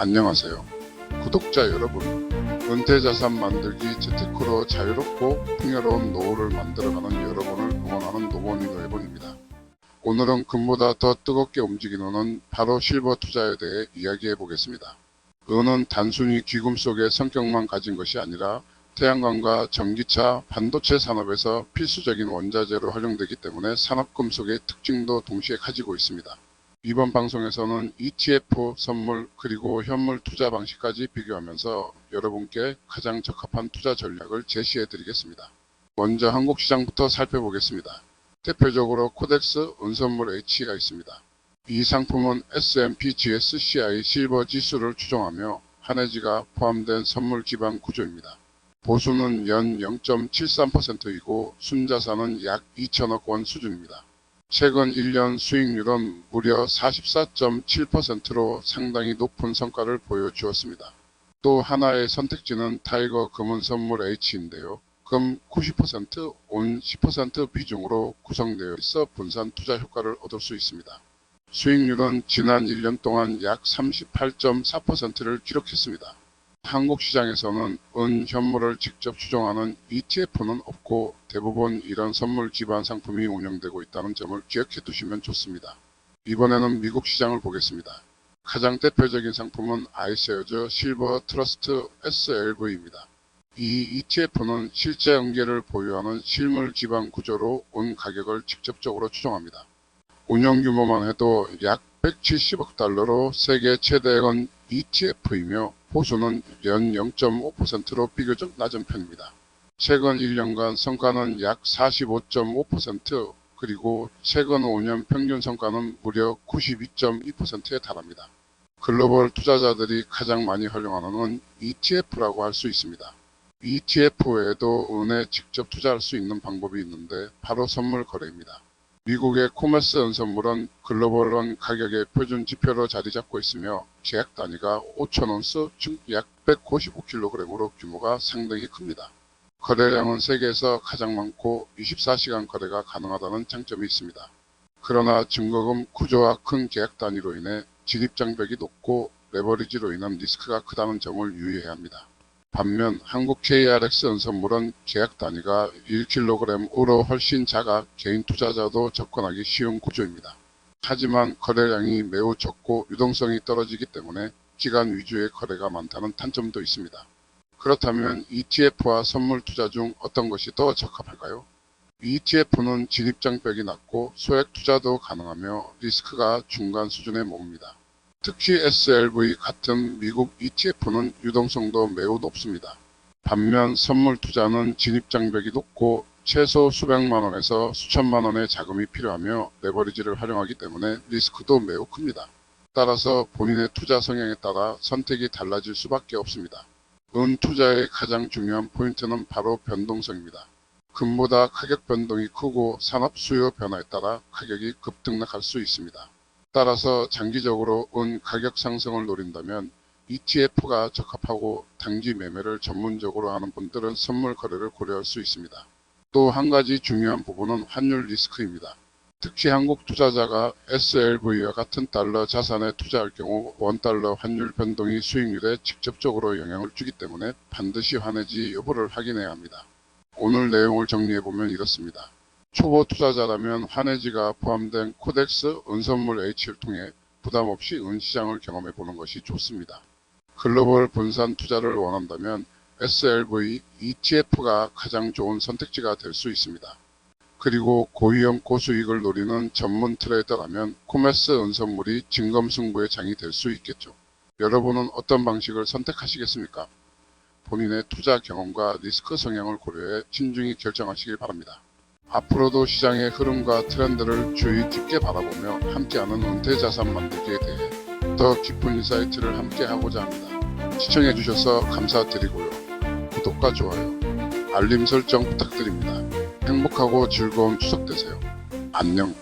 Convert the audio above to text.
안녕하세요. 구독자 여러분, 은퇴자산 만들기 재테크로 자유롭고 풍요로운 노후를 만들어가는 여러분을 응원하는 노원이 노예본입니다. 오늘은 금보다 더 뜨겁게 움직이는 은 바로 실버 투자에 대해 이야기해 보겠습니다. 은은 단순히 귀금 속의 성격만 가진 것이 아니라 태양광과 전기차, 반도체 산업에서 필수적인 원자재로 활용되기 때문에 산업금속의 특징도 동시에 가지고 있습니다. 이번 방송에서는 ETF, 선물, 그리고 현물 투자 방식까지 비교하면서 여러분께 가장 적합한 투자 전략을 제시해 드리겠습니다. 먼저 한국 시장부터 살펴보겠습니다. 대표적으로 코덱스 은선물 H가 있습니다. 이 상품은 S&P GSCI 실버 지수를 추종하며 한해지가 포함된 선물 기반 구조입니다. 보수는 연 0.73%이고 순자산은 약 2천억 원 수준입니다. 최근 1년 수익률은 무려 44.7%로 상당히 높은 성과를 보여주었습니다. 또 하나의 선택지는 타이거 금은 선물 H인데요. 금 90%, 온 10% 비중으로 구성되어 있어 분산 투자 효과를 얻을 수 있습니다. 수익률은 지난 1년 동안 약 38.4%를 기록했습니다. 한국 시장에서는 은 현물을 직접 추종하는 ETF는 없고 대부분 이런 선물 기반 상품이 운영되고 있다는 점을 기억해 두시면 좋습니다. 이번에는 미국 시장을 보겠습니다. 가장 대표적인 상품은 아이쉐어즈 실버 트러스트 SLV입니다. 이 ETF는 실제 은계를 보유하는 실물 기반 구조로 은 가격을 직접적으로 추종합니다. 운영 규모만 해도 약 170억 달러로 세계 최대은 ETF이며 보수는 연 0.5%로 비교적 낮은 편입니다. 최근 1년간 성과는 약 45.5%, 그리고 최근 5년 평균 성과는 무려 92.2%에 달합니다. 글로벌 투자자들이 가장 많이 활용하는 건 ETF라고 할 수 있습니다. ETF 외에도 은에 직접 투자할 수 있는 방법이 있는데 바로 선물 거래입니다. 미국의 코메스 은선물은 글로벌 은 가격의 표준 지표로 자리 잡고 있으며 계약 단위가 5,000온스, 즉 약 195kg으로 규모가 상당히 큽니다. 거래량은 세계에서 가장 많고 24시간 거래가 가능하다는 장점이 있습니다. 그러나 증거금 구조와 큰 계약 단위로 인해 진입장벽이 높고 레버리지로 인한 리스크가 크다는 점을 유의해야 합니다. 반면 한국 KRX 은선물은 계약 단위가 1kg으로 훨씬 작아 개인 투자자도 접근하기 쉬운 구조입니다. 하지만 거래량이 매우 적고 유동성이 떨어지기 때문에 기간 위주의 거래가 많다는 단점도 있습니다. 그렇다면 ETF와 선물 투자 중 어떤 것이 더 적합할까요? ETF는 진입장벽이 낮고 소액 투자도 가능하며 리스크가 중간 수준에 머뭅니다. 특히 SLV 같은 미국 ETF는 유동성도 매우 높습니다. 반면 선물 투자는 진입장벽이 높고 최소 수백만 원에서 수천만 원의 자금이 필요하며 레버리지를 활용하기 때문에 리스크도 매우 큽니다. 따라서 본인의 투자 성향에 따라 선택이 달라질 수밖에 없습니다. 은 투자의 가장 중요한 포인트는 바로 변동성입니다. 금보다 가격 변동이 크고 산업 수요 변화에 따라 가격이 급등락할 수 있습니다. 따라서 장기적으로 은 가격 상승을 노린다면 ETF가 적합하고 단기 매매를 전문적으로 하는 분들은 선물 거래를 고려할 수 있습니다. 또 한 가지 중요한 부분은 환율 리스크입니다. 특히 한국 투자자가 SLV와 같은 달러 자산에 투자할 경우 원달러 환율 변동이 수익률에 직접적으로 영향을 주기 때문에 반드시 환해지 여부를 확인해야 합니다. 오늘 내용을 정리해보면 이렇습니다. 초보 투자자라면 환해지가 포함된 코덱스 은선물 H를 통해 부담없이 은시장을 경험해보는 것이 좋습니다. 글로벌 분산 투자를 원한다면 SLV, ETF가 가장 좋은 선택지가 될 수 있습니다. 그리고 고위험 고수익을 노리는 전문 트레이더라면 코메스 은선물이 진검승부의 장이 될 수 있겠죠. 여러분은 어떤 방식을 선택하시겠습니까? 본인의 투자 경험과 리스크 성향을 고려해 신중히 결정하시길 바랍니다. 앞으로도 시장의 흐름과 트렌드를 주의 깊게 바라보며 함께하는 은퇴자산 만들기에 대해 더 깊은 인사이트를 함께하고자 합니다. 시청해주셔서 감사드리고요. 구독과 좋아요, 알림 설정 부탁드립니다. 행복하고 즐거운 추석 되세요. 안녕.